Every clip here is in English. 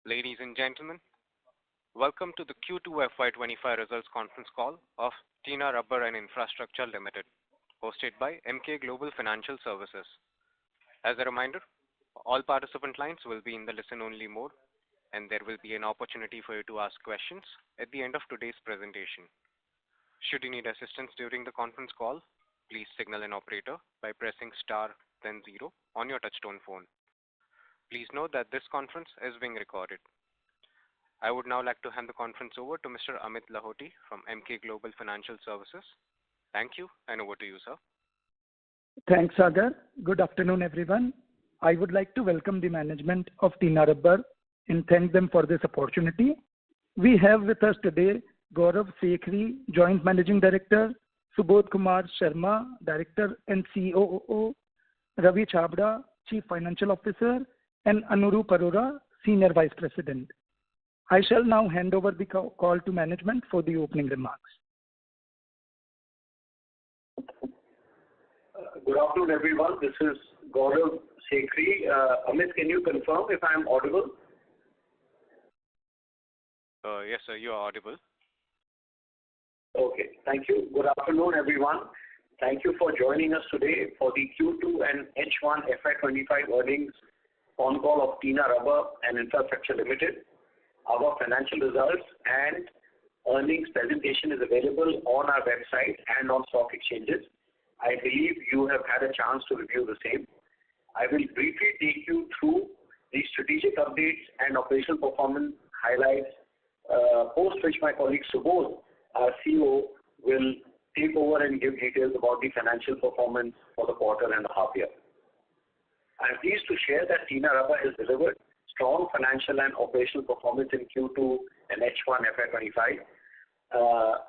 Ladies and gentlemen, welcome to the Q2FY25 results conference call of Tinna Rubber and Infrastructure Limited, hosted by Emkay Global Financial Services. As a reminder, all participant lines will be in the listen-only mode, and there will be an opportunity for you to ask questions at the end of today's presentation. Should you need assistance during the conference call, please signal an operator by pressing star then 0 on your touchtone phone. Please note that this conference is being recorded. I would now like to hand the conference over to Mr. Amit Lahoti from Emkay Global Financial Services. Thank you, and over to you, sir. Thanks, Sagar. Good afternoon, everyone. I would like to welcome the management of Tinna Rubber and thank them for this opportunity. We have with us today Gaurav Sekhri, Joint Managing Director, Subodh Kumar Sharma, Director and COO, Ravi Chabda, Chief Financial Officer, and Anurup Arora, Senior Vice President. I shall now hand over the call to management for the opening remarks. Good afternoon, everyone. This is Gaurav Sekhri. Amit, can you confirm if I am audible? Yes, sir, you are audible. Okay, thank you. Good afternoon, everyone. Thank you for joining us today for the Q2 and H1 FY25 earnings concall of Tinna Rubber and Infrastructure Limited. Our financial results and earnings presentation is available on our website and on stock exchanges. I believe you have had a chance to review the same. I will briefly take you through the strategic updates and operational performance highlights, post which my colleague Subodh, our CEO, will take over and give details about the financial performance for the quarter and the half year. I am pleased to share that Tinna Rubber has delivered strong financial and operational performance in Q2 and H1 FY25,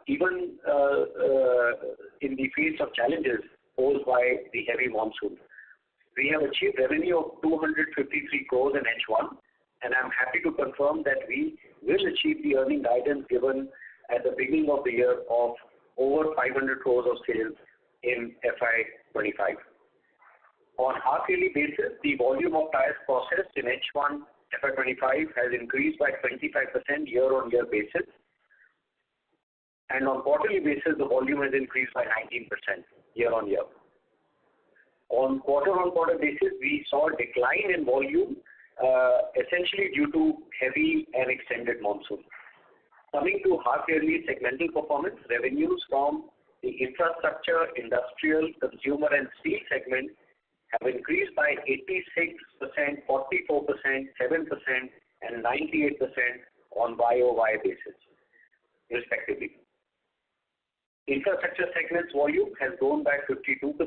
even in the face of challenges posed by the heavy monsoon. We have achieved revenue of 253 crores in H1, and I am happy to confirm that we will achieve the earning guidance given at the beginning of the year of over 500 crores of sales in FY25. On half-yearly basis, the volume of tires processed in H1 FY25 has increased by 25% year-on-year basis, and on quarterly basis, the volume has increased by 19% year-on-year. On quarter-on-quarter basis, we saw a decline in volume, essentially due to heavy and extended monsoon. Coming to half-yearly segmental performance, revenues from the infrastructure, industrial, consumer, and steel segment have increased by 86%, 44%, 7%, and 98% on YOY basis, respectively. Infrastructure segment's volume has grown by 52%.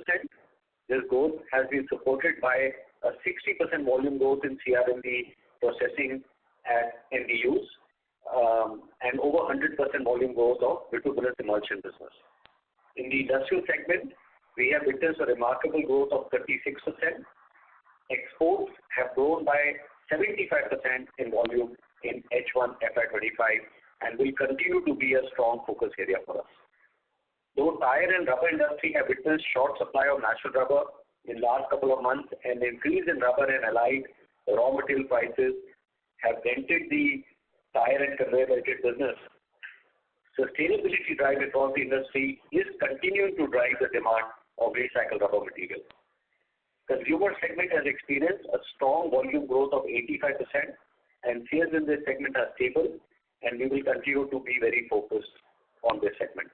This growth has been supported by a 60% volume growth in CRMD processing at MDUs, and over 100% volume growth of bituminous emulsion business. In the industrial segment, we have witnessed a remarkable growth of 36%. Exports have grown by 75% in volume in H1 FY25 and will continue to be a strong focus area for us. Though tire and rubber industry have witnessed short supply of natural rubber in last couple of months, and increase in rubber and allied raw material prices have dented the tire and conveyor belted business, sustainability drive across the industry is continuing to drive the demand of recycled rubber material. Consumer segment has experienced a strong volume growth of 85%, and sales in this segment are stable, and we will continue to be very focused on this segment.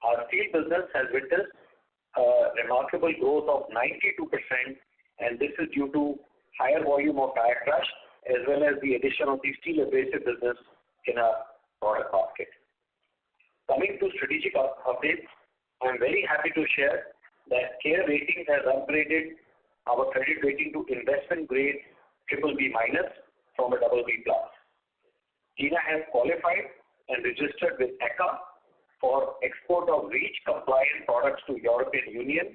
Our steel business has witnessed a remarkable growth of 92%, and this is due to higher volume of tire crush as well as the addition of the steel abrasive business in our product basket. Coming to strategic updates, I am very happy to share that CARE Ratings has upgraded our credit rating to investment grade BBB- from a BB+. Tinna has qualified and registered with ECA for export of REACH compliant products to European Union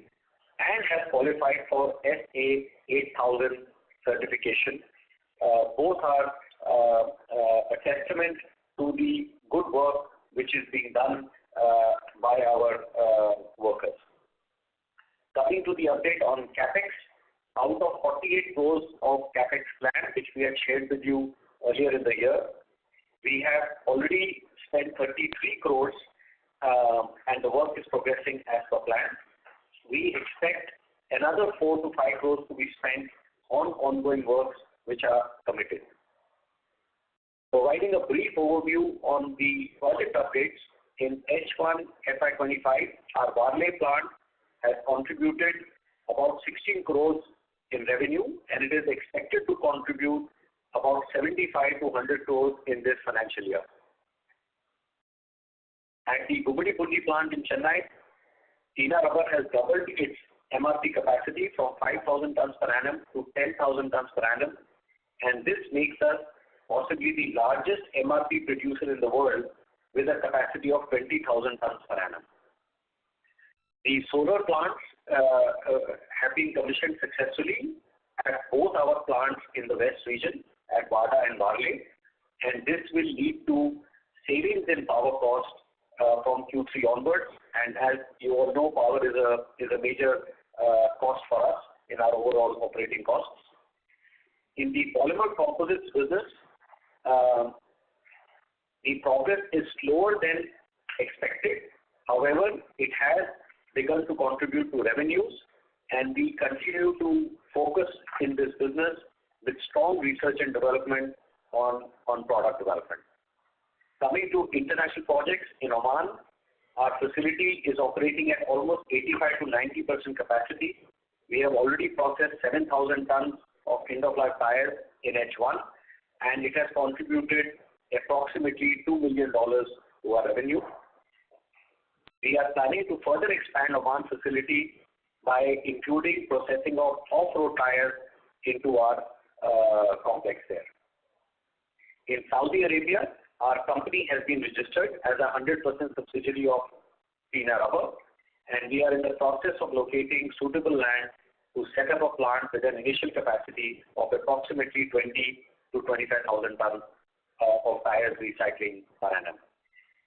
and has qualified for SA 8000 certification. Both are a testament to the good work which is being done by our workers. Coming to the update on CapEx, out of 48 crores of CapEx plan, which we had shared with you earlier in the year. We have already spent 33 crores and the work is progressing as per plan. We expect another 4 to 5 crores to be spent on ongoing works which are committed. Providing a brief overview on the project updates, in H1 FY25, our Varle plant has contributed about 16 crores in revenue, and it is expected to contribute about 75 to 100 crores in this financial year. At the Gummidipundi plant in Chennai, Tinna Rubber has doubled its MRP capacity from 5,000 tons per annum to 10,000 tons per annum, and this makes us possibly the largest MRP producer in the world with a capacity of 20,000 tons per annum. The solar plants have been commissioned successfully at both our plants in the west region at Wada and Varle, and this will lead to savings in power cost from Q3 onwards. And as you all know, power is a major cost for us in our overall operating costs. In the polymer composites business, the progress is slower than expected. However, it has begun to contribute to revenues, and we continue to focus in this business with strong research and development on product development. Coming to international projects in Oman, our facility is operating at almost 85 to 90% capacity. We have already processed 7,000 tons of end-of-life tires in H1, and it has contributed approximately $2 million to our revenue. We are planning to further expand Oman facility by including processing of off-road tires into our complex there. In Saudi Arabia, our company has been registered as a 100% subsidiary of Tinna Rubber, and we are in the process of locating suitable land to set up a plant with an initial capacity of approximately 20 to 25,000 tons of tires recycling per annum.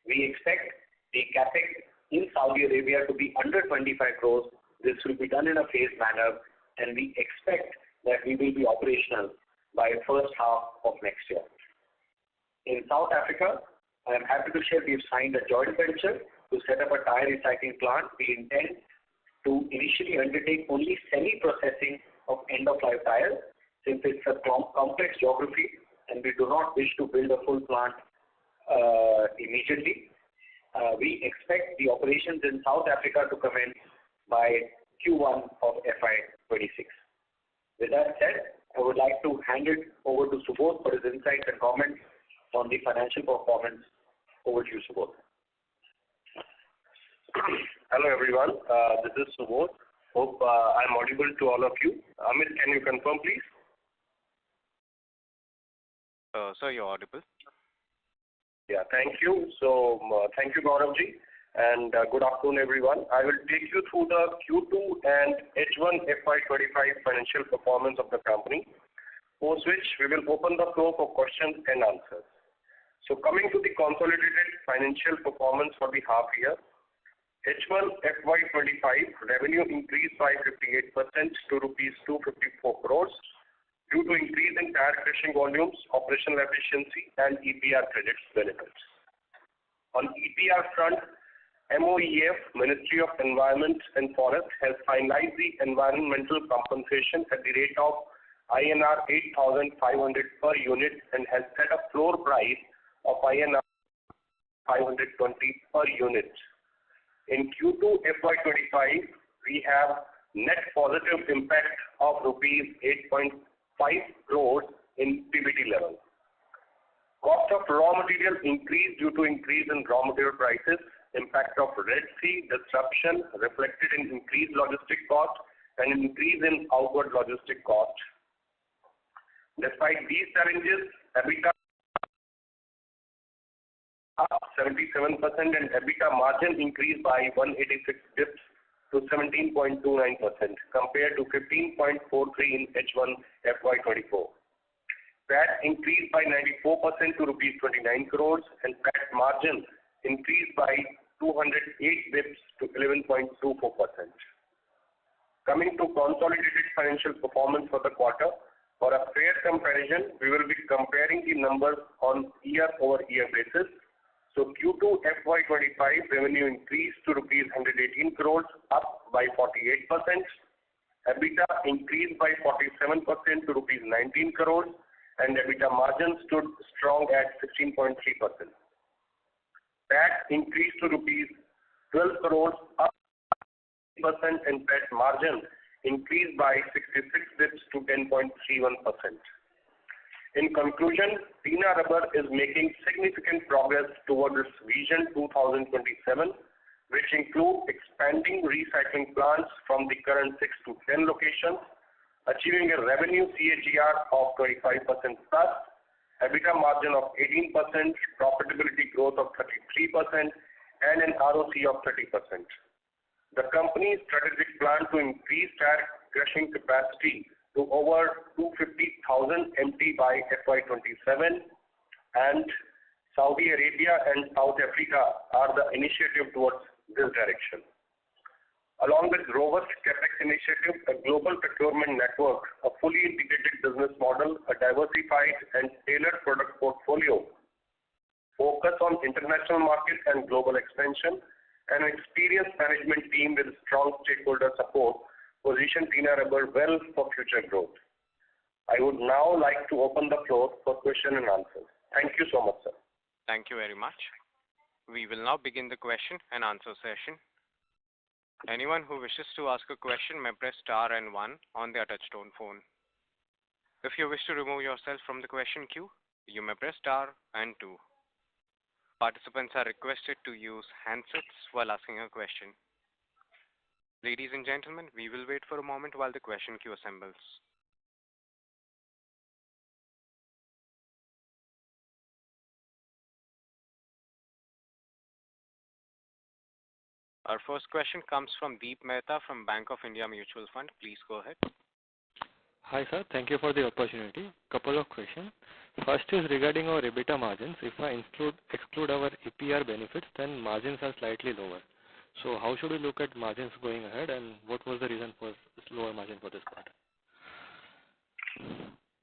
We expect the capex in Saudi Arabia to be under 25 crores. This will be done in a phased manner, and we expect that we will be operational by first half of next year. In South Africa, I am happy to share we've signed a joint venture to set up a tire recycling plant. We intend to initially undertake only semi-processing of end-of-life tires, since it's a complex geography and we do not wish to build a full plant immediately. We expect the operations in South Africa to commence by Q1 of FY26. With that said, I would like to hand it over to Subodh for his insights and comments on the financial performance. Over to you, Subodh. Hello everyone, this is Subodh. Hope I'm audible to all of you. Amit, can you confirm please? Sir, you're audible. Yeah, thank you. So, thank you Gauravji, and good afternoon everyone. I will take you through the Q2 and H1 FY25 financial performance of the company, post which we will open the floor for questions and answers. So coming to the consolidated financial performance for the half year, H1 FY25 revenue increased by 58% to rupees 254 crores due to increase in tire crushing volumes, operational efficiency, and EPR credits benefits. On EPR front, MOEF, Ministry of Environment and Forest, has finalized the environmental compensation at the rate of INR 8,500 per unit and has set a floor price of INR 520 per unit. In Q2 FY25, we have net positive impact of rupees 8.5 crores in PBT level. Cost of raw material increased due to increase in raw material prices, impact of Red Sea disruption reflected in increased logistic cost and increase in outward logistic cost. Despite these challenges, EBITDA up 77% and EBITDA margin increased by 186 bps to 17.29% compared to 15.43 in H1 FY24. PAT increased by 94% to rupees 29 crores and PAT margin increased by 208 bps to 11.24%. Coming to consolidated financial performance for the quarter, For a fair comparison, we will be comparing the numbers on year-over-year basis. So Q2 FY25 revenue increased to rupees 118 crores, up by 48%. EBITDA increased by 47% to rupees 19 crores, and EBITDA margin stood strong at 16.3%. PAT increased to rupees 12 crores, up 8%, and PAT margin increased by 66 bps to 10.31%. In conclusion, Tinna Rubber is making significant progress towards its Vision 2027, which include expanding recycling plants from the current 6 to 10 locations, achieving a revenue CAGR of 25% plus, EBITDA margin of 18%, profitability growth of 33%, and an ROC of 30%. The company's strategic plan to increase tire crushing capacity to over 250,000 MT by FY27 and Saudi Arabia and South Africa are the initiative towards this direction. Along with robust capex initiative, a global procurement network, a fully integrated business model, a diversified and tailored product portfolio, focus on international markets and global expansion, and an experienced management team with strong stakeholder support position Tinna Rubber well for future growth. I would now like to open the floor for question and answers. Thank you so much, sir. Thank you very much. We will now begin the question and answer session. Anyone who wishes to ask a question may press star and 1 on their touchtone phone. If you wish to remove yourself from the question queue, you may press star and 2. Participants are requested to use handsets while asking a question. Ladies and gentlemen, we will wait for a moment while the question queue assembles. Our first question comes from Deep Mehta from Bank of India Mutual Fund. Please go ahead. Hi, sir. Thank you for the opportunity. Couple of questions. First is regarding our EBITDA margins. If I exclude our EPR benefits, then margins are slightly lower. So how should we look at margins going ahead, and what was the reason for lower margin for this quarter?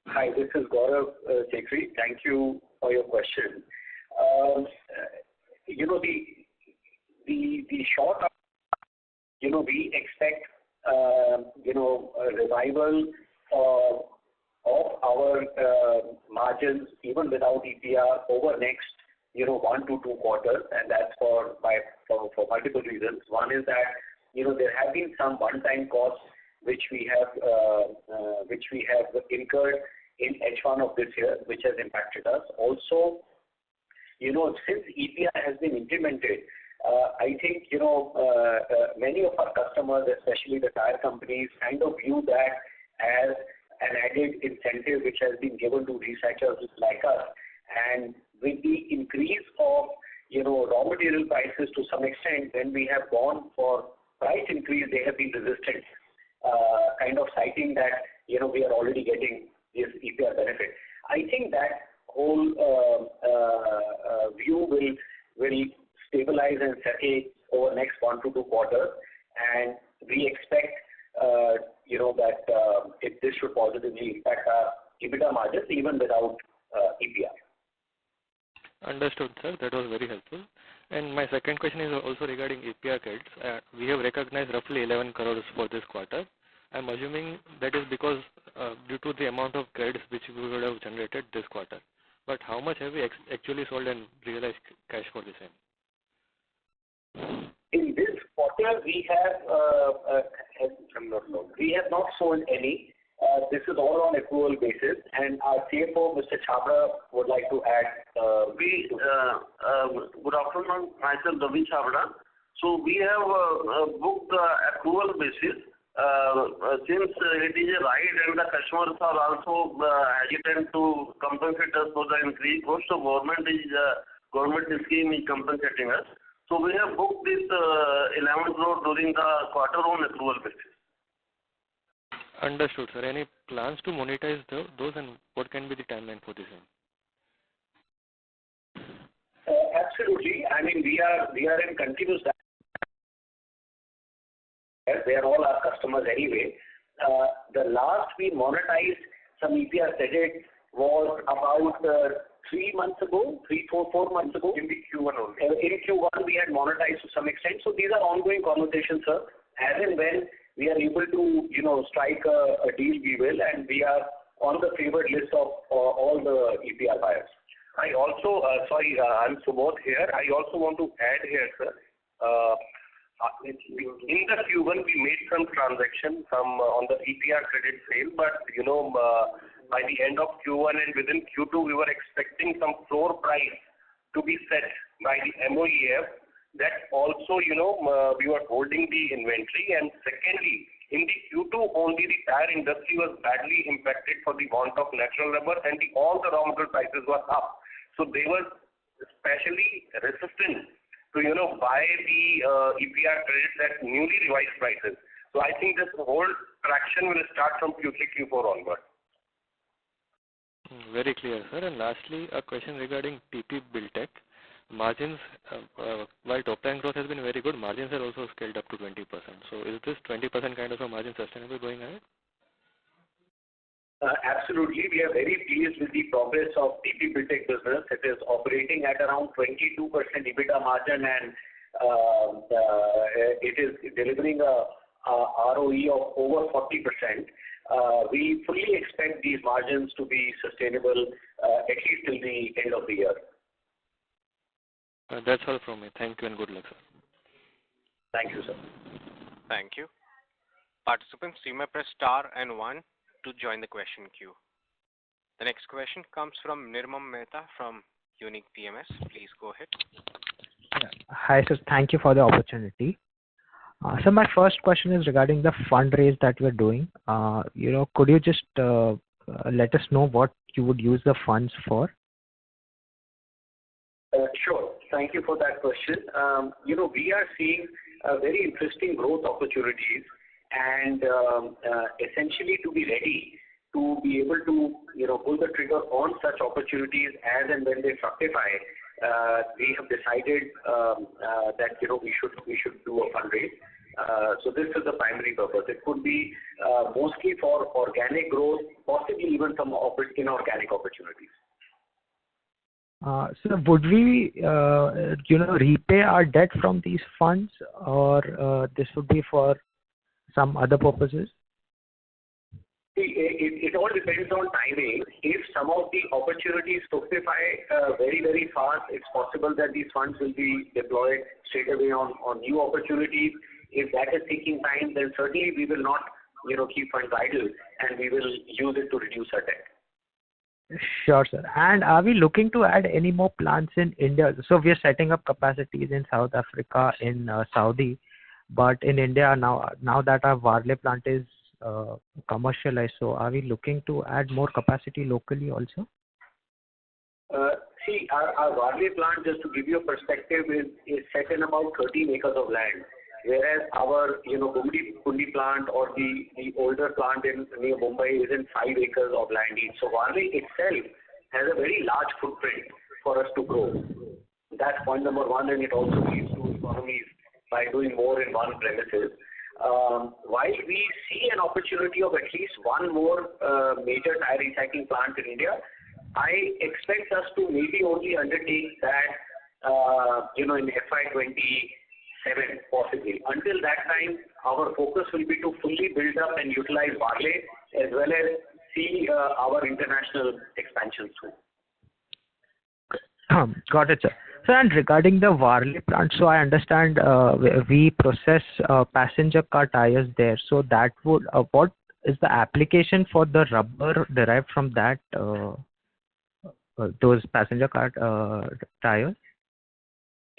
Hi, this is Gaurav Chekri. Thank you for your question. The short, we expect, a revival of our margins even without EPR over next, 1 to 2 quarters, and that's for multiple reasons. One is that, there have been some one-time costs which we have incurred in H1 of this year, which has impacted us. Also, since EPR has been implemented, I think, many of our customers, especially the tire companies, kind of view that as an added incentive which has been given to recyclers like us. And with the increase of, raw material prices to some extent, when we have gone for price increase, they have been resistant, kind of citing that, we are already getting this EPR benefit. I think that whole view will stabilize and settle over next 1 to 2 quarters, and we expect, that this should positively impact our EBITDA margins even without EPR. Understood, sir. That was very helpful. And my second question is also regarding EPR credits. We have recognized roughly 11 crores for this quarter. I'm assuming that is because due to the amount of credits which we would have generated this quarter. But how much have we actually sold and realized cash for the same? In this quarter, we have not sold any. This is all on accrual basis, and our CFO, Mr. Chhabra, would like to add. Good afternoon, myself, Ravi Chhabra. So we have booked accrual basis since it is a right and the customers are also hesitant to compensate us for the increase. Most of government scheme is compensating us. So we have booked this 11 crore during the quarter on accrual basis. Understood, sir. Any plans to monetize those, and what can be the timeline for this? Absolutely. I mean, we are in continuous dialogue. They are all our customers anyway. The last we monetized some EPR credit was about 3 months ago, 4 months ago. In the Q1 only. In Q1, we had monetized to some extent. So these are ongoing conversations, sir. As and when we are able to, strike a deal, we will, and we are on the favored list of all the EPR buyers. I also, I'm Subodh here. I also want to add here, sir. In the Q1, we made some transactions, on the EPR credit sale, but by the end of Q1 and within Q2, we were expecting some floor price to be set by the MOEF. That also, we were holding the inventory. And secondly, in the Q2 only, the tire industry was badly impacted for the want of natural rubber, and all the raw material prices were up. So they were especially resistant to, buy the EPR credits at newly revised prices. So I think this whole traction will start from Q3, Q4 onward. Very clear, sir. And lastly, a question regarding PP Buildtech. Margins, while top line growth has been very good, margins are also scaled up to 20%. So is this 20% kind of a margin sustainable going ahead? Absolutely. We are very pleased with the progress of PP Buildtech business. It is operating at around 22% EBITDA margin, and it is delivering a ROE of over 40%. We fully expect these margins to be sustainable at least till the end of the year. That's all from me. Thank you and good luck, sir. Thank you, sir. Thank you. Participants, you may press star and 1 to join the question queue. The next question comes from Nirmam Mehta from Unique PMS. Please go ahead. Hi, sir. Thank you for the opportunity. So my first question is regarding the fundraise that we're doing. Could you just let us know what you would use the funds for? Sure. Thank you for that question. We are seeing very interesting growth opportunities, and essentially to be ready to be able to pull the trigger on such opportunities as and when they fructify, we have decided that we should do a fundraise. So this is the primary purpose. It could be mostly for organic growth, possibly even some inorganic opportunities. So would we, repay our debt from these funds, or this would be for some other purposes? See, it all depends on timing. If some of the opportunities fructify very, very fast, it's possible that these funds will be deployed straight away on new opportunities. If that is taking time, then certainly we will not, keep funds idle, and we will use it to reduce our debt. Sure, sir. And are we looking to add any more plants in India? So we are setting up capacities in South Africa, in Saudi, but in India now that our Varle plant is commercialized, so are we looking to add more capacity locally also? See, our Varle plant, just to give you a perspective, is set in about 13 acres of land, whereas our Kundi plant or the older plant near Mumbai is in 5 acres of land each. So Varle itself has a very large footprint for us to grow. That's point number one, and it also leads to economies by doing more in one premises. While we see an opportunity of at least one more major tire recycling plant in India, I expect us to maybe only undertake that, in FY27 possibly. Until that time, our focus will be to fully build up and utilize Varle as well as see our international expansion through. Got it, sir. So, and regarding the Varle plant, so I understand we process passenger car tires there. So that would, what is the application for the rubber derived from that, those passenger car tires?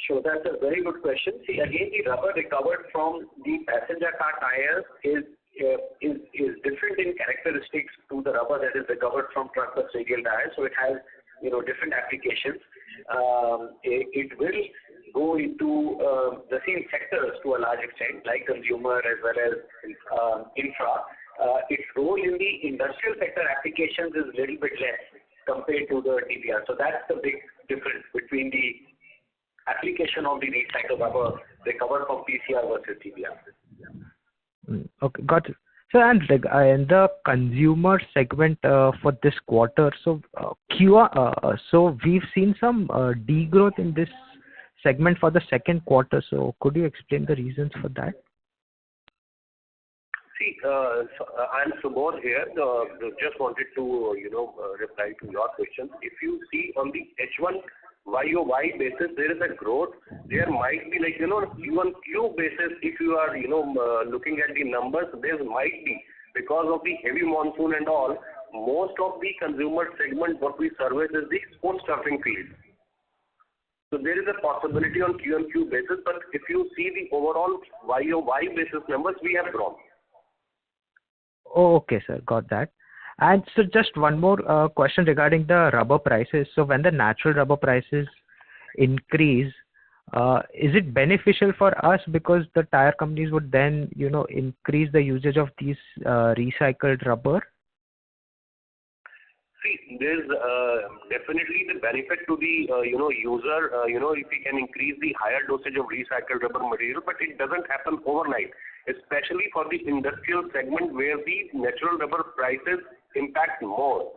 Sure, that's a very good question. See, again, the rubber recovered from the passenger car tires is different in characteristics to the rubber that is recovered from truck bus radial tires. So it has, different applications. It will go into the same sectors to a large extent, like consumer as well as infra. Its role in the industrial sector applications is a little bit less compared to the TPR. So that's the big difference between the application of the recycled rubber recovered from PCR versus TPR. Okay, got it. So, and in the consumer segment for this quarter, so so we've seen some degrowth in this segment for the second quarter. So, could you explain the reasons for that? See, I'm Subodh here. Just wanted to, reply to your question. If you see on the H1 YOY basis, there is a growth. There might be Q1Q basis, if you are, looking at the numbers, there might be, because of the heavy monsoon and all, most of the consumer segment what we service is the sports turfing field. So there is a possibility on Q1Q basis, but if you see the overall YOY basis numbers, we have grown. Oh, okay, sir. Got that. And so just one more question regarding the rubber prices. So when the natural rubber prices increase, is it beneficial for us because the tire companies would then, increase the usage of these recycled rubber? See, there's definitely the benefit to the user. If we can increase the higher dosage of recycled rubber material, but it doesn't happen overnight, especially for the industrial segment where the natural rubber prices impact more.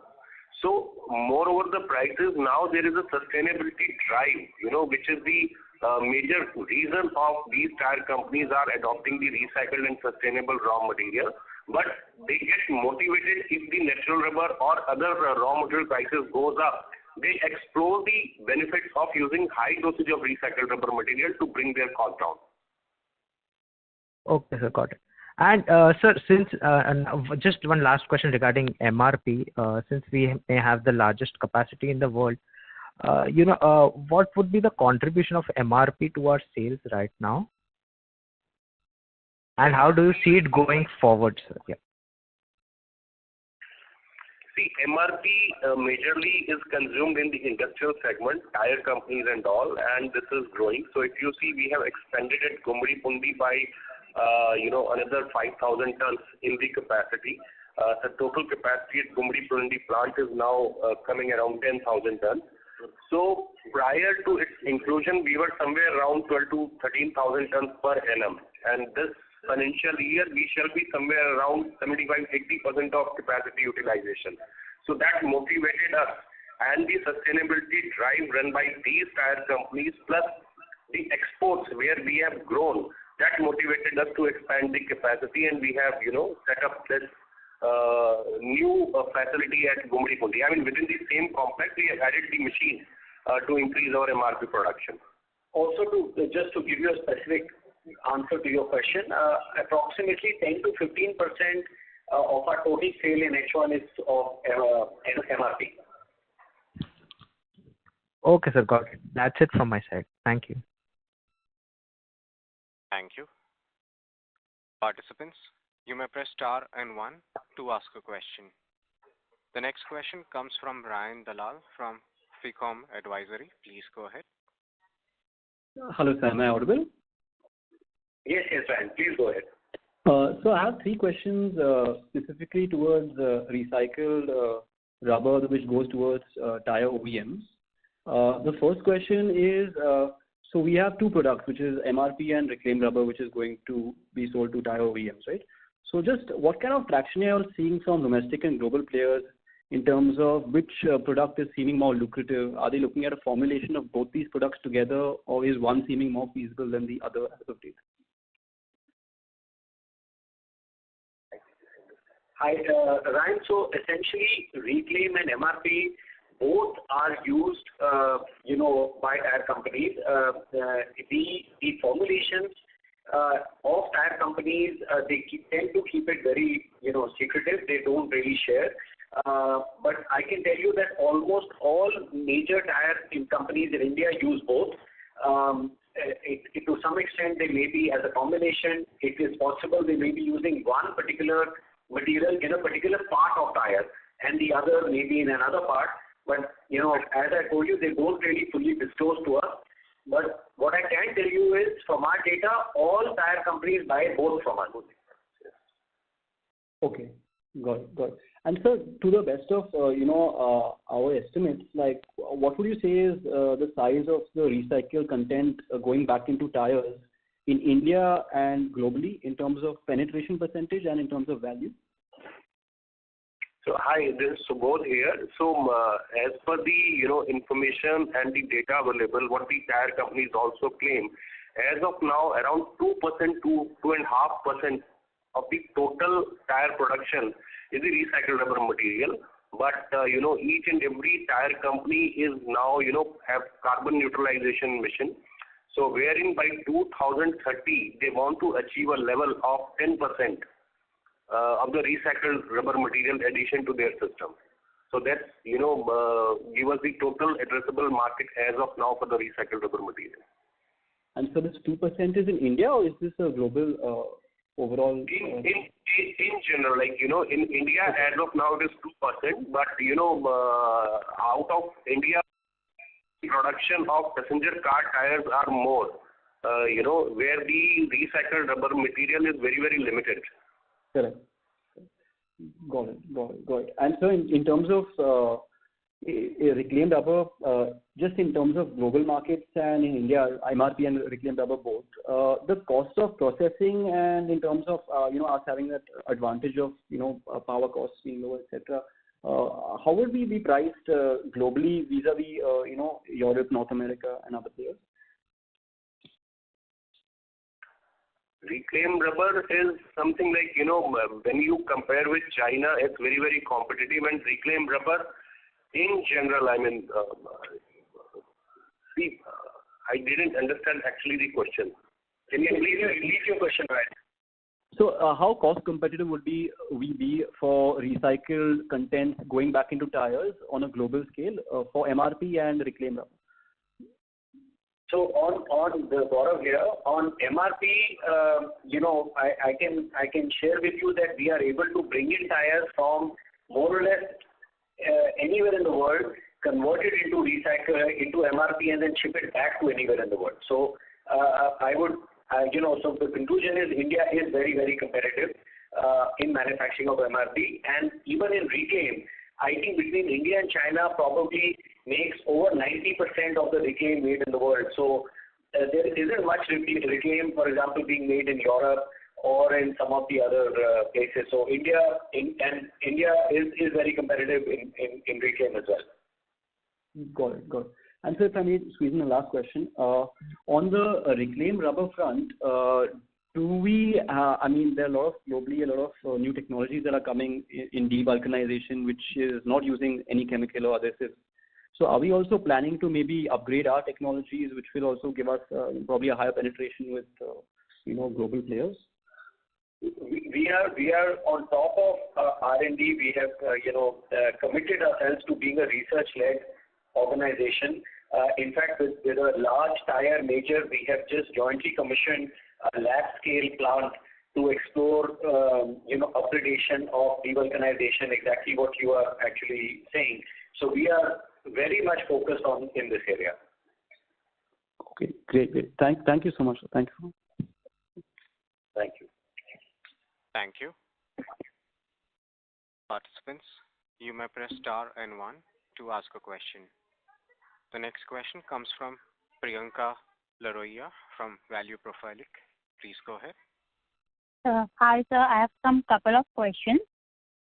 So, moreover, the prices now there is a sustainability drive, which is the major reason of these tire companies are adopting the recycled and sustainable raw material. But they get motivated if the natural rubber or other raw material prices goes up. They explore the benefits of using high dosage of recycled rubber material to bring their cost down. Okay, sir, got it. And sir, since and just one last question regarding MRP, since we may have the largest capacity in the world, what would be the contribution of MRP to our sales right now? And how do you see it going forward, sir? Yeah. See, MRP majorly is consumed in the industrial segment, tire companies and all, and this is growing. So if you see, we have expanded at Gumri by another 5,000 tons in the capacity. The total capacity at Gumri plant is now coming around 10,000 tons. So prior to its inclusion, we were somewhere around 12 to 13,000 tons per annum. And this financial year, we shall be somewhere around 75-80% of capacity utilization. So that motivated us, and the sustainability drive run by these tire companies plus the exports where we have grown, that motivated us to expand the capacity, and we have, set up this new facility at Gumri. I mean, within the same complex, we have added the machine to increase our MRP production. Also, just to give you a specific answer to your question, approximately 10 to 15% of our total sale in H1 is of MRP. Okay, sir, got it. That's it from my side. Thank you. Thank you. Participants, you may press star and 1 to ask a question. The next question comes from Ryan Dalal from Ficom Advisory. Please go ahead. Hello, sir. Am I audible? Yes, Ryan. Please go ahead. So I have three questions specifically towards recycled rubber, which goes towards tire OEMs. The first question is, so we have two products, which is MRP and reclaimed rubber, which is going to be sold to tire OEMs, right? So just what kind of traction are you seeing from domestic and global players in terms of which product is seeming more lucrative? Are they looking at a formulation of both these products together, or is one seeming more feasible than the other as of date? Hi, Ryan. So essentially, reclaim and MRP both are used, by tire companies. The formulations of tire companies, they tend to keep it very, secretive. They don't really share. But I can tell you that almost all major tire companies in India use both. To some extent, they may be as a combination. It is possible they may be using one particular material in a particular part of tire and the other maybe in another part. But, as I told you, they don't really fully disclose to us. But what I can tell you is, from our data, all tire companies buy both from us. Okay, got it. And sir, to the best of, our estimates, like what would you say is the size of the recycled content going back into tires in India and globally in terms of penetration percentage and in terms of value? So hi, this is Subodh here. So as per the information and the data available, what the tire companies also claim, as of now around 2% to 2.5% of the total tire production is the recycled rubber material. But each and every tire company is now have carbon neutralization mission. So wherein by 2030 they want to achieve a level of 10% of the recycled rubber material addition to their system. So that's give us the total addressable market as of now for the recycled rubber material. And so this 2% is in India, or is this a global overall? In general, like in India as of now it is 2%, but out of India, production of passenger car tires are more. Where the recycled rubber material is very, very limited. Correct. Got it. And so in terms of reclaimed rubber, just in terms of global markets and in India, MRP and reclaimed rubber both, the cost of processing and in terms of us having that advantage of power costs being low, etc. How would we be priced globally vis-a-vis Europe, North America, and other players? Reclaimed rubber is something like when you compare with China, it's very, very competitive, and reclaimed rubber in general, I mean, I didn't understand actually the question. Can you please repeat your question, right? So how cost competitive would we be for recycled content going back into tires on a global scale for MRP and reclaimed rubber? So on the Gaurav here, on MRP, I can share with you that we are able to bring in tires from more or less anywhere in the world, convert it into MRP, and then ship it back to anywhere in the world. So so the conclusion is India is very, very competitive in manufacturing of MRP, and even in reclaim, I think between India and China probably makes over 90% of the reclaim made in the world. So there isn't much reclaim, for example, being made in Europe or in some of the other places. So India is very competitive in reclaim as well. Got it. And so if I may squeeze in the last question, on the reclaimed rubber front, do we, there are globally a lot of new technologies that are coming in devulcanization, which is not using any chemical or adhesive. So are we also planning to maybe upgrade our technologies, which will also give us probably a higher penetration with global players? We are on top of R&D. We have committed ourselves to being a research-led organization. In fact, with a large tire major, we have just jointly commissioned a lab-scale plant to explore, upgradation of devulcanization, exactly what you are actually saying. So we are very much focused in this area. Okay, great. Thank you so much. Thank you. Thank you. Thank you. Participants, you may press star and 1 to ask a question. The next question comes from Priyanka Laroia from Value Profiling. Please go ahead. Hi, sir. I have some couple of questions.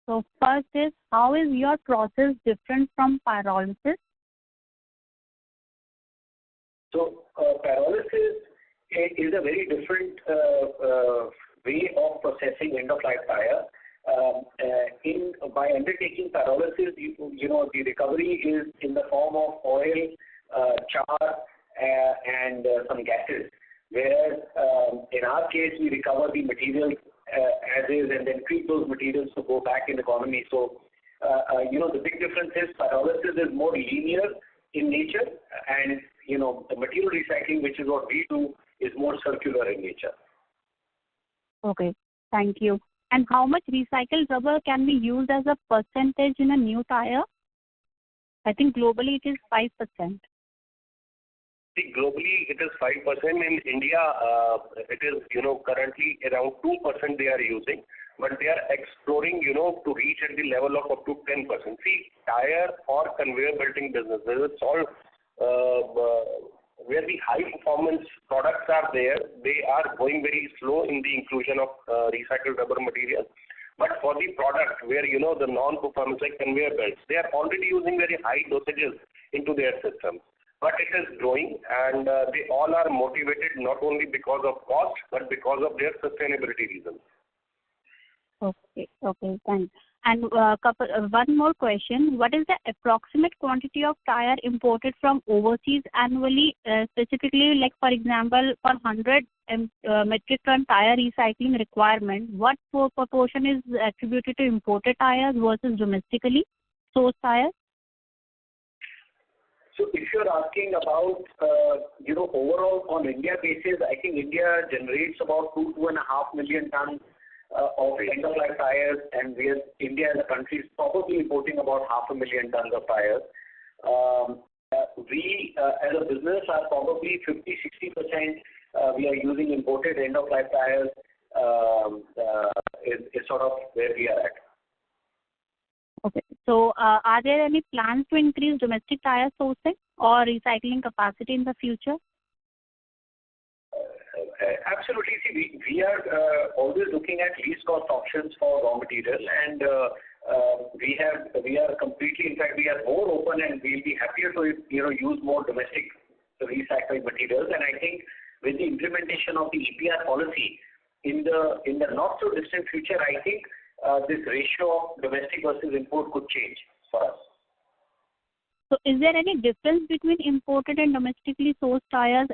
So first is, how is your process different from pyrolysis? So pyrolysis is a very different way of processing end-of-life tire. By undertaking pyrolysis, the recovery is in the form of oil, char, and some gases. Whereas in our case, we recover the material as is and then treat those materials to go back in economy. So, the big difference is pyrolysis is more linear in nature, and the material recycling, which is what we do, is more circular in nature. Okay, thank you. And how much recycled rubber can be used as a percentage in a new tire? I think globally it is 5%. See, globally it is 5%. In India, it is currently around 2% they are using, but they are exploring to reach at the level of up to 10%. See, tire or conveyor belting business, it's all where the high performance products are there, they are going very slow in the inclusion of recycled rubber material. But for the product where, the non-performance like conveyor belts, they are already using very high dosages into their system. But it is growing, and they all are motivated not only because of cost, but because of their sustainability reasons. Okay, thanks. And one more question. What is the approximate quantity of tire imported from overseas annually, specifically, like for example, for 100 metric ton tire recycling requirement, what proportion is attributed to imported tires versus domestically sourced tires? So if you're asking about, overall on India basis, I think India generates about 2.5 million tons of end-of-life tires, and India as a country is probably importing about 500,000 tons of tires. We, as a business, are probably 50-60%. We are using imported end-of-life tires. Is sort of where we are at. Okay. So, are there any plans to increase domestic tire sourcing or recycling capacity in the future? Absolutely. See, we are always looking at least cost options for raw material, and we are completely, in fact, we are more open, and we'll be happier to use more domestic recycled materials. And I think with the implementation of the EPR policy in the not so distant future, I think this ratio of domestic versus import could change for us. So, is there any difference between imported and domestically sourced tires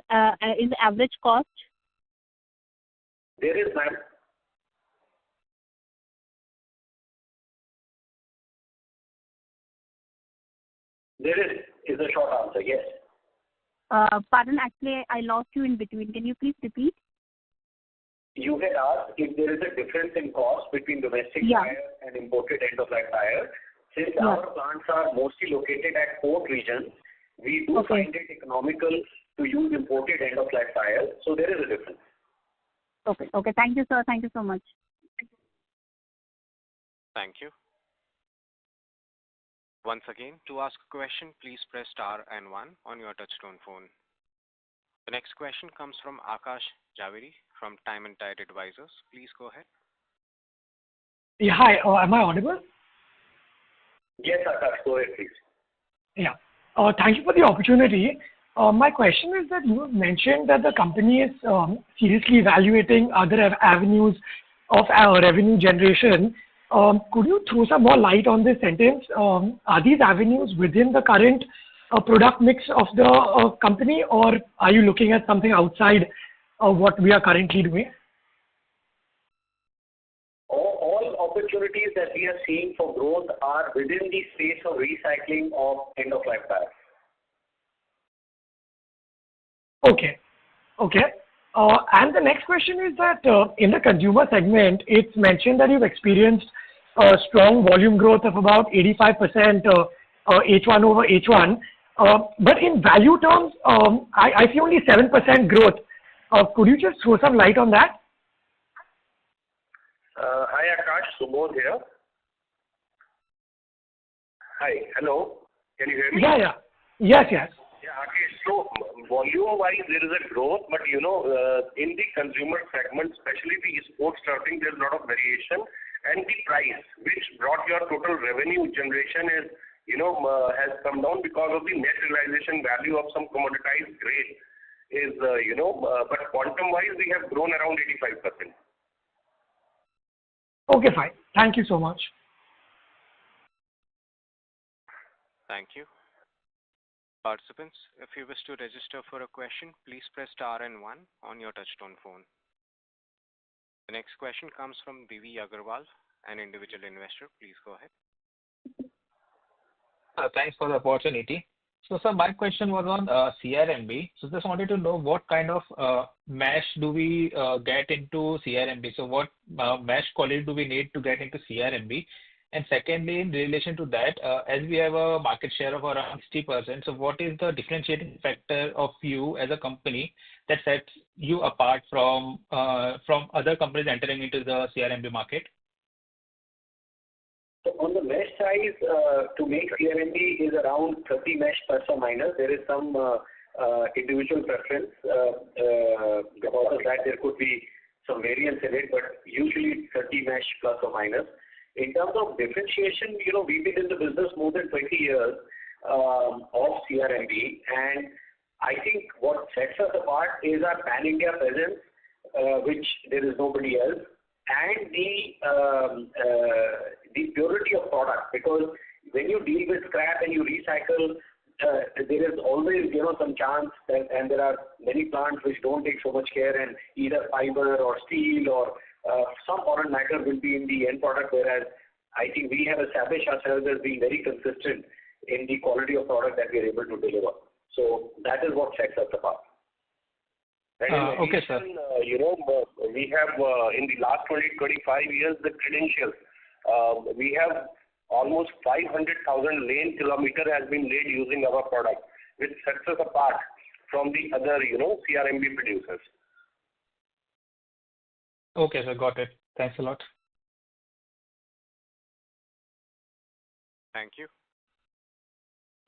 in the average cost? There is, ma'am. There is the short answer, yes. Pardon, actually, I lost you in between. Can you please repeat? You had asked if there is a difference in cost between domestic tire and imported end-of-life tire. Since our plants are mostly located at port regions, we do find it economical to use imported end-of-life tires. So there is a difference. Okay. Thank you, sir. Thank you so much. Thank you. Once again, to ask a question, please press star and 1 on your touchtone phone. The next question comes from Akash Javeri from Time and Tide Advisors. Please go ahead. Yeah, hi. Am I audible? Yes, Akash. Go ahead, please. Yeah. Thank you for the opportunity. My question is that you mentioned that the company is seriously evaluating other avenues of our revenue generation. Could you throw some more light on this sentence? Are these avenues within the current product mix of the company, or are you looking at something outside of what we are currently doing? All opportunities that we are seeing for growth are within the space of recycling of end-of-life tires. Okay. And the next question is that in the consumer segment, it's mentioned that you've experienced a strong volume growth of about 85% H1 over H1. But in value terms, I see only 7% growth. Could you just throw some light on that? Hi, Akash. Subodh here. Hi. Hello. Can you hear me? Yeah. Yes. Yeah, okay. So volume-wise, there is a growth, but in the consumer segment, especially the sports turfing, there's a lot of variation, and the price, which brought your total revenue generation is, has come down because of the net realization value of some commoditized grade is, but quantum-wise, we have grown around 85%. Okay, fine. Thank you so much. Thank you. Participants, if you wish to register for a question, please press star and 1 on your touchtone phone. The next question comes from Divi Agarwal, an individual investor. Please go ahead. Thanks for the opportunity. So, sir, my question was on CRMB. So, just wanted to know what kind of mesh do we get into CRMB? So, what mesh quality do we need to get into CRMB? And secondly, in relation to that, as we have a market share of around 60%, so what is the differentiating factor of you as a company that sets you apart from other companies entering into the CRMB market? So on the mesh size, to make CRMB is around 30 mesh plus or minus. There is some individual preference. Because of that, there could be some variance in it, but usually 30 mesh plus or minus. In terms of differentiation, we've been in the business more than 20 years of CRMB, and I think what sets us apart is our pan-India presence, which there is nobody else, and the purity of product. Because when you deal with scrap and you recycle, there is always some chance that, and there are many plants which don't take so much care, and either fiber or steel or some foreign matter will be in the end product, whereas I think we have established ourselves as being very consistent in the quality of product that we are able to deliver. So that is what sets us apart. Okay, sir. We have in the last 25 years the credentials. We have almost 500,000 lane kilometer has been laid using our product, which sets us apart from the other, CRMB producers. Okay, sir. Got it. Thanks a lot. Thank you.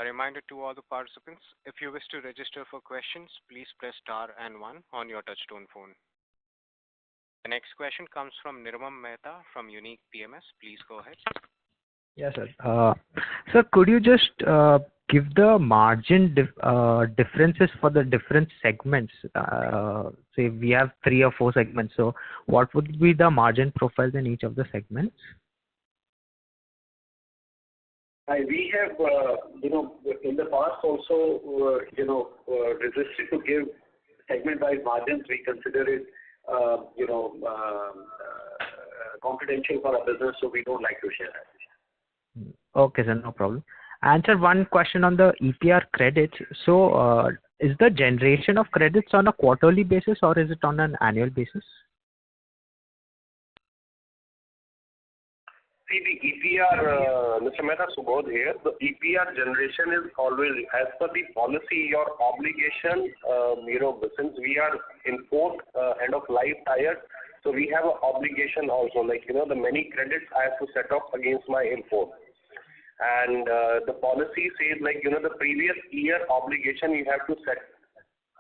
A reminder to all the participants, if you wish to register for questions, please press star and 1 on your touchtone phone. The next question comes from Nirmam Mehta from Unique PMS. Please go ahead. Yes, sir. Sir, could you just give the margin differences for the different segments? Say we have 3 or 4 segments. So what would be the margin profiles in each of the segments? We have, in the past also, resisted to give segment-wise margins. We consider it, confidential for our business, so we don't like to share that. Okay, sir, no problem. And sir, one question on the EPR credits. So, is the generation of credits on a quarterly basis or is it on an annual basis? See, the EPR, Mr. Mehta, Subodh here. The EPR generation is always, as per the policy, your obligation, since we are import end of life tires, so we have an obligation also, like, the many credits I have to set off against my import. And the policy says, like, the previous year obligation you have to set,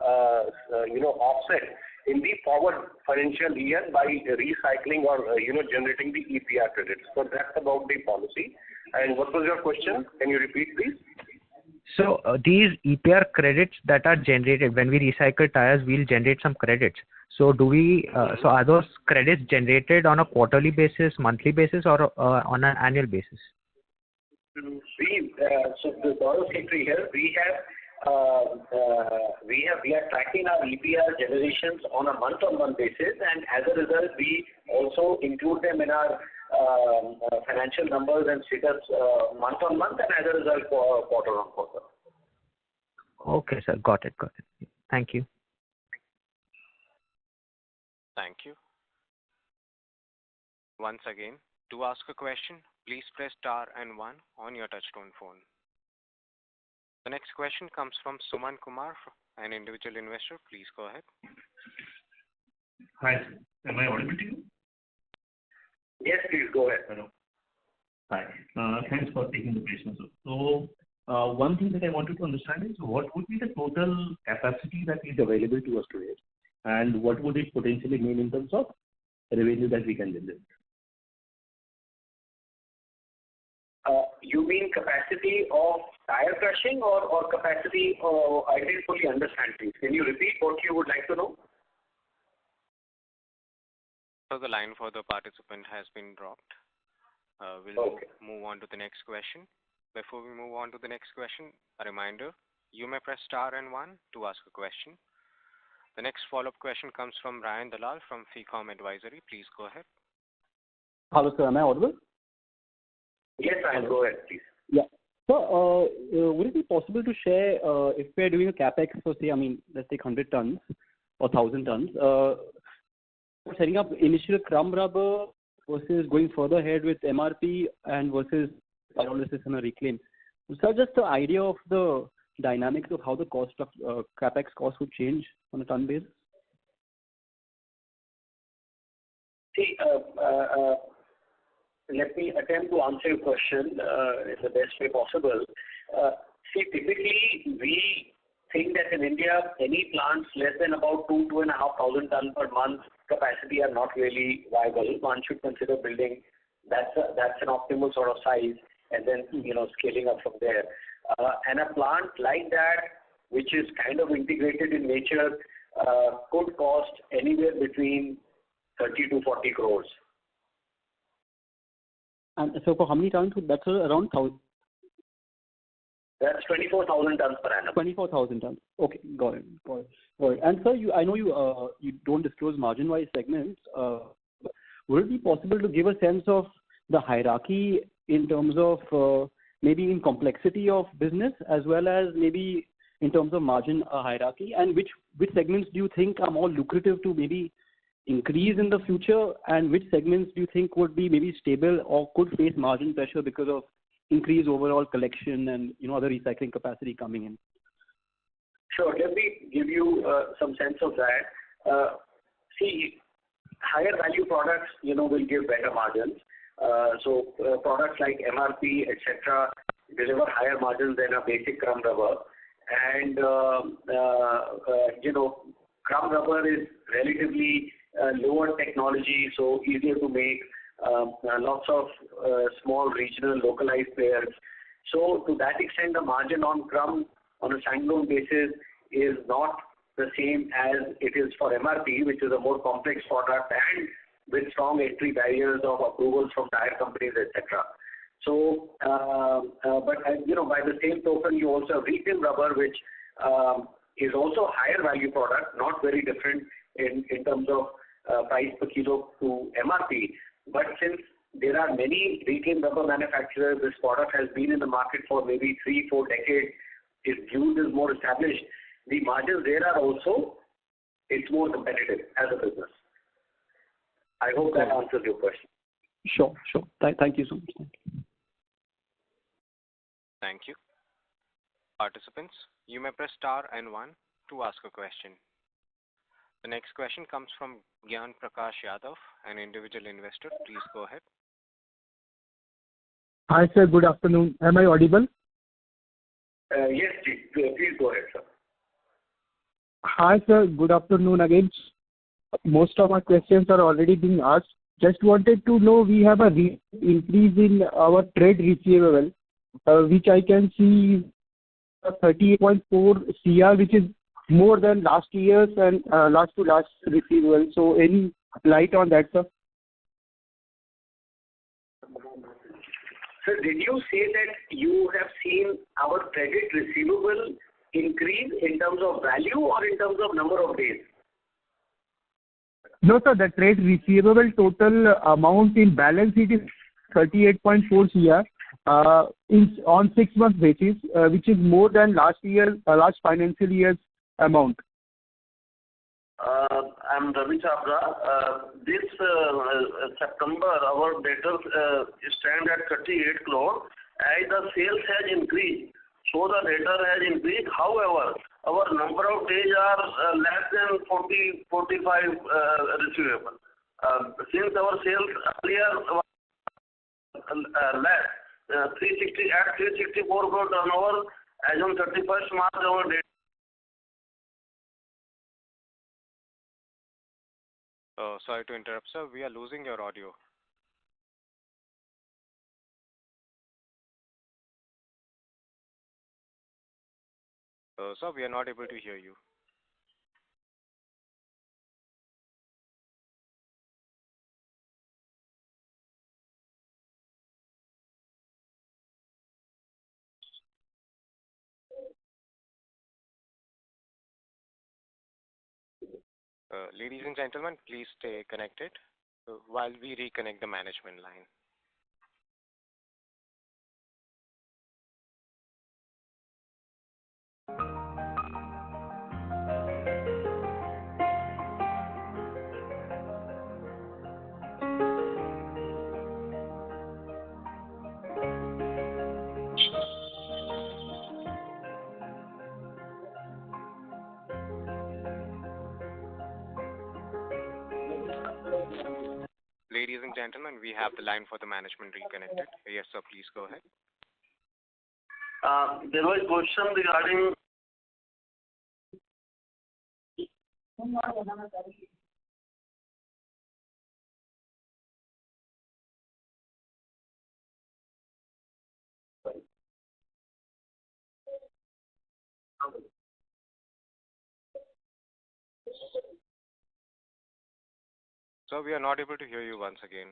offset in the forward financial year by recycling or, generating the EPR credits. So that's about the policy. And what was your question? Can you repeat, please? So these EPR credits that are generated when we recycle tires, we'll generate some credits. So do we? So are those credits generated on a quarterly basis, monthly basis, or on an annual basis? So the Gaurav Secretary here, we are tracking our EPR generations on a month-on-month basis, and as a result, we also include them in our financial numbers and status month-on-month, and as a result, quarter-on-quarter. Okay, sir. Got it. Thank you. Thank you. Once again, to ask a question, please press star and 1 on your touchtone phone. The next question comes from Suman Kumar, an individual investor. Please go ahead. Hi, am I audible to you? Yes, please go ahead. Hello. Hi. Thanks for taking the question, sir. So, one thing that I wanted to understand is what would be the total capacity that is available to us today, and what would it potentially mean in terms of revenue that we can generate? You mean capacity of tire crushing or capacity? I didn't fully understand, please. Can you repeat what you would like to know? So the line for the participant has been dropped. We'll move on to the next question. Before we move on to the next question, a reminder, you may press star and 1 to ask a question. The next follow-up question comes from Ryan Dalal from FECOM Advisory. Please go ahead. Hello, sir. Am I audible? Yes, Ryan, go ahead, please. Yeah. So, would it be possible to share if we are doing a capex for, say, let's take 100 tons or 1,000 tons, setting up initial crumb rubber versus going further ahead with MRP and versus pyrolysis and a reclaim? So, just the idea of the dynamics of how the cost of capex cost would change on a ton basis. See, let me attempt to answer your question in the best way possible. See, typically we think that in India, any plants less than about 2,500 tons per month capacity are not really viable. One should consider building that's an optimal sort of size, and then scaling up from there. And a plant like that, which is kind of integrated in nature, could cost anywhere between 30 to 40 crores. And so for how many tons? That's around 1,000. That's 24,000 tons per annum. 24,000 tons. Okay, got it. And sir, I know you don't disclose margin-wise segments. Would it be possible to give a sense of the hierarchy in terms of maybe in complexity of business as well as maybe in terms of margin hierarchy, and which segments do you think are more lucrative to maybe increase in the future, and which segments do you think would be maybe stable or could face margin pressure because of increased overall collection and other recycling capacity coming in? Sure. Let me give you some sense of that. See, higher value products, will give better margins. So products like MRP, etc., deliver higher margins than a basic crumb rubber. And crumb rubber is relatively lower technology, so easier to make. Lots of small regional localized players. So to that extent, the margin on crumb on a standalone basis is not the same as it is for MRP, which is a more complex product and with strong entry barriers of approvals from tire companies, etc. So, but by the same token, you also have retail rubber, which is also a higher value product, not very different in terms of price per kilo to MRP. But since there are many retail rubber manufacturers, this product has been in the market for maybe 3-4 decades, its use is more established. The margins there are also, it's more competitive as a business. I hope that answers your question. Sure. Thank you so much. Thank you. Participants, you may press star and 1 to ask a question. The next question comes from Gyan Prakash Yadav, an individual investor. Please go ahead. Hi, sir. Good afternoon. Am I audible? Yes, please go ahead, sir. Hi, sir. Good afternoon again. Most of my questions are already being asked. Just wanted to know, we have a increase in our trade receivable, which I can see 38.4 CR, which is more than last year's and last to last receivable. So any light on that, sir? Sir, did you say that you have seen our credit receivable increase in terms of value or in terms of number of days? No, sir. The trade receivable total amount in balance sheet is 38.4 CR on 6 months basis, which is more than last financial year's amount. I'm Ravi Chhabra. This September, our debtors stand at 38 crore. As the sales has increased, so the debtor has increased. However, our number of days are less than 45 receivable. Since our sales earlier less, 364 crore turnover, as on 31st March, our debt. Sorry to interrupt, sir. We are losing your audio. Sir, we are not able to hear you. Ladies and gentlemen, please stay connected while we reconnect the management line. Ladies and gentlemen, we have the line for the management reconnected. Yes, sir, please go ahead. There was a question regarding Sir, we are not able to hear you once again.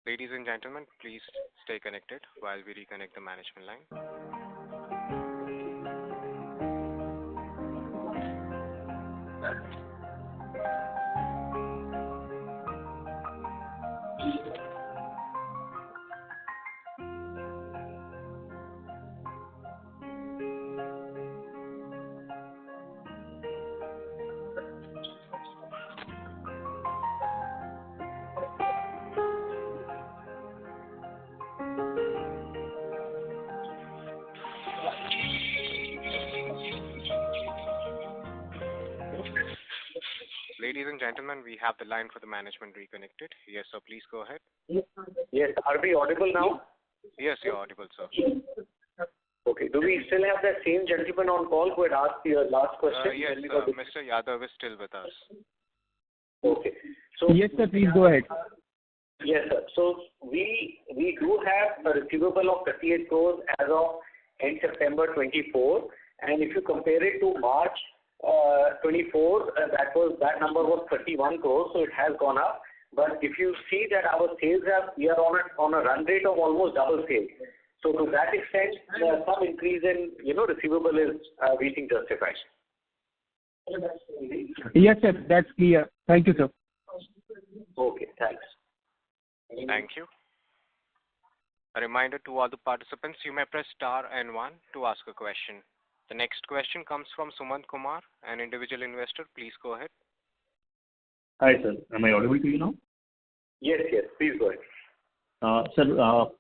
Ladies and gentlemen, please stay connected while we reconnect the management line. Ladies and gentlemen, we have the line for the management reconnected. Yes, sir, please go ahead. Yes. Are we audible now? Yes, you're audible, sir. Okay. Do we still have that same gentleman on call who had asked the last question? Yes, Mr. Yadav is still with us. Okay. So Yes, sir, please go ahead. Yes, sir. So we do have a receivable of 38 crores as of end September 24, and if you compare it to March 24, that number was 31 crores, so it has gone up. But if you see that our sales we are on a run rate of almost double sales. So to that extent, some increase in receivable is we think justified. Yes, sir, that's clear. Thank you, sir. Okay, thanks. Thank you. A reminder to all the participants, you may press star and 1 to ask a question. The next question comes from Sumant Kumar, an individual investor. Please go ahead. Hi, sir. Am I audible to you now? Yes, please go ahead. Sir,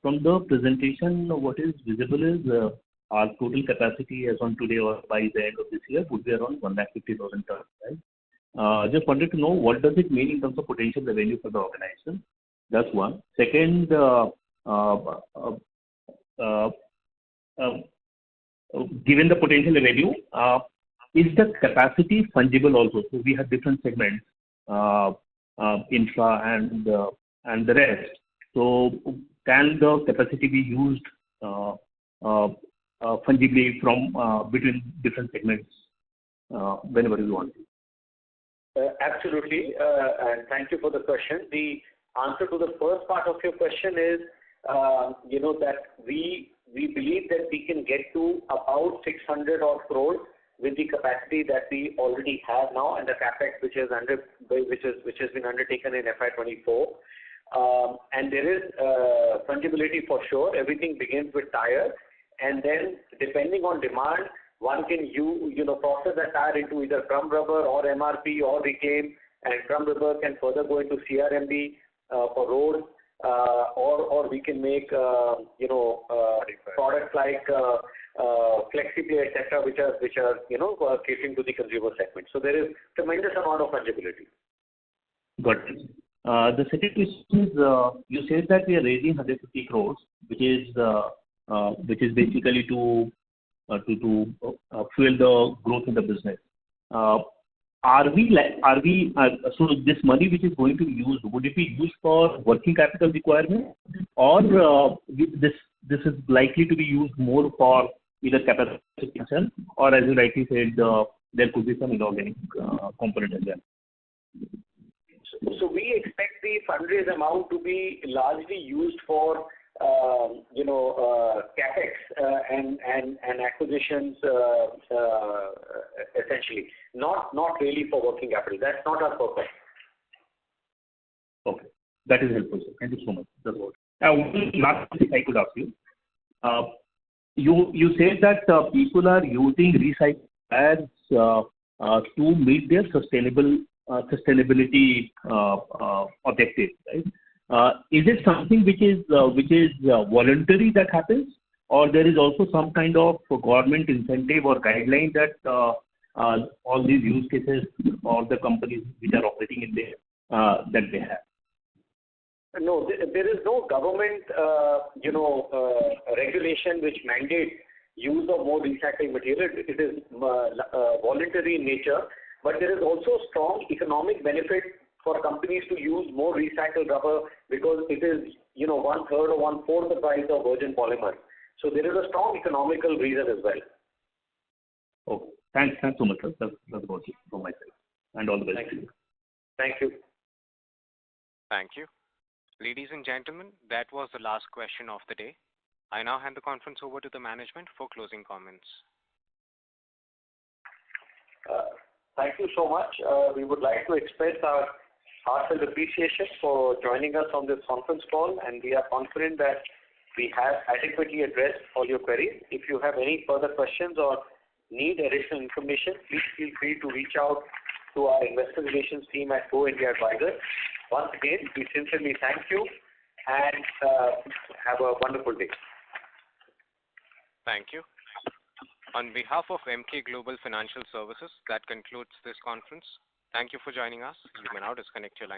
from the presentation, what is visible is our total capacity as on today or by the end of this year would be around 150,000 tons, right? Just wanted to know what does it mean in terms of potential revenue for the organization? That's one. Second, given the potential revenue, is the capacity fungible also? So we have different segments, infra and the rest. So can the capacity be used fungibly from between different segments whenever you want? Absolutely, and thank you for the question. The answer to the first part of your question is, that we believe that we can get to about 600 odd crores with the capacity that we already have now and the capex which has been undertaken in FY24. And there is fungibility for sure. Everything begins with tire, and then depending on demand, one can process that tire into either crumb rubber or MRP or reclaim, and crumb rubber can further go into CRMB for roads, or we can make products like FlexiPlay, etc., which are catering to the consumer segment. So there is tremendous amount of fungibility. Got it. The second question is, you said that we are raising 150 crores, which is basically to fuel the growth in the business. So this money which is going to be used, would it be used for working capital requirement, or this is likely to be used more for either capacity expansion, or as you rightly said, there could be some inorganic component as well? So we expect the fundraise amount to be largely used for capex and acquisitions, essentially, not really for working capital. That's not our purpose. Okay, that is helpful, sir. Thank you so much. That's all. One last thing I could ask you. You said that people are using recycled tires to meet their sustainability objectives, right? Is it something which is voluntary that happens, or there is also some kind of government incentive or guideline that all these use cases or the companies which are operating in there that they have? No, there is no government, regulation which mandates use of more recycling material. It is voluntary in nature, but there is also strong economic benefit for companies to use more recycled rubber because it is, 1/3 or 1/4 the price of virgin polymer. So there is a strong economical reason as well. Okay. Thanks so much, sir. That's about it from my side. And all the best. Thank you. Thank you. Thank you. Ladies and gentlemen, that was the last question of the day. I now hand the conference over to the management for closing comments. Thank you so much. We would like to express our heartfelt appreciation for joining us on this conference call, and we are confident that we have adequately addressed all your queries. If you have any further questions or need additional information, please feel free to reach out to our investor relations team at Go India Advisors. Once again, we sincerely thank you and have a wonderful day. Thank you. On behalf of Emkay Global Financial Services, that concludes this conference. Thank you for joining us. You may now disconnect your line.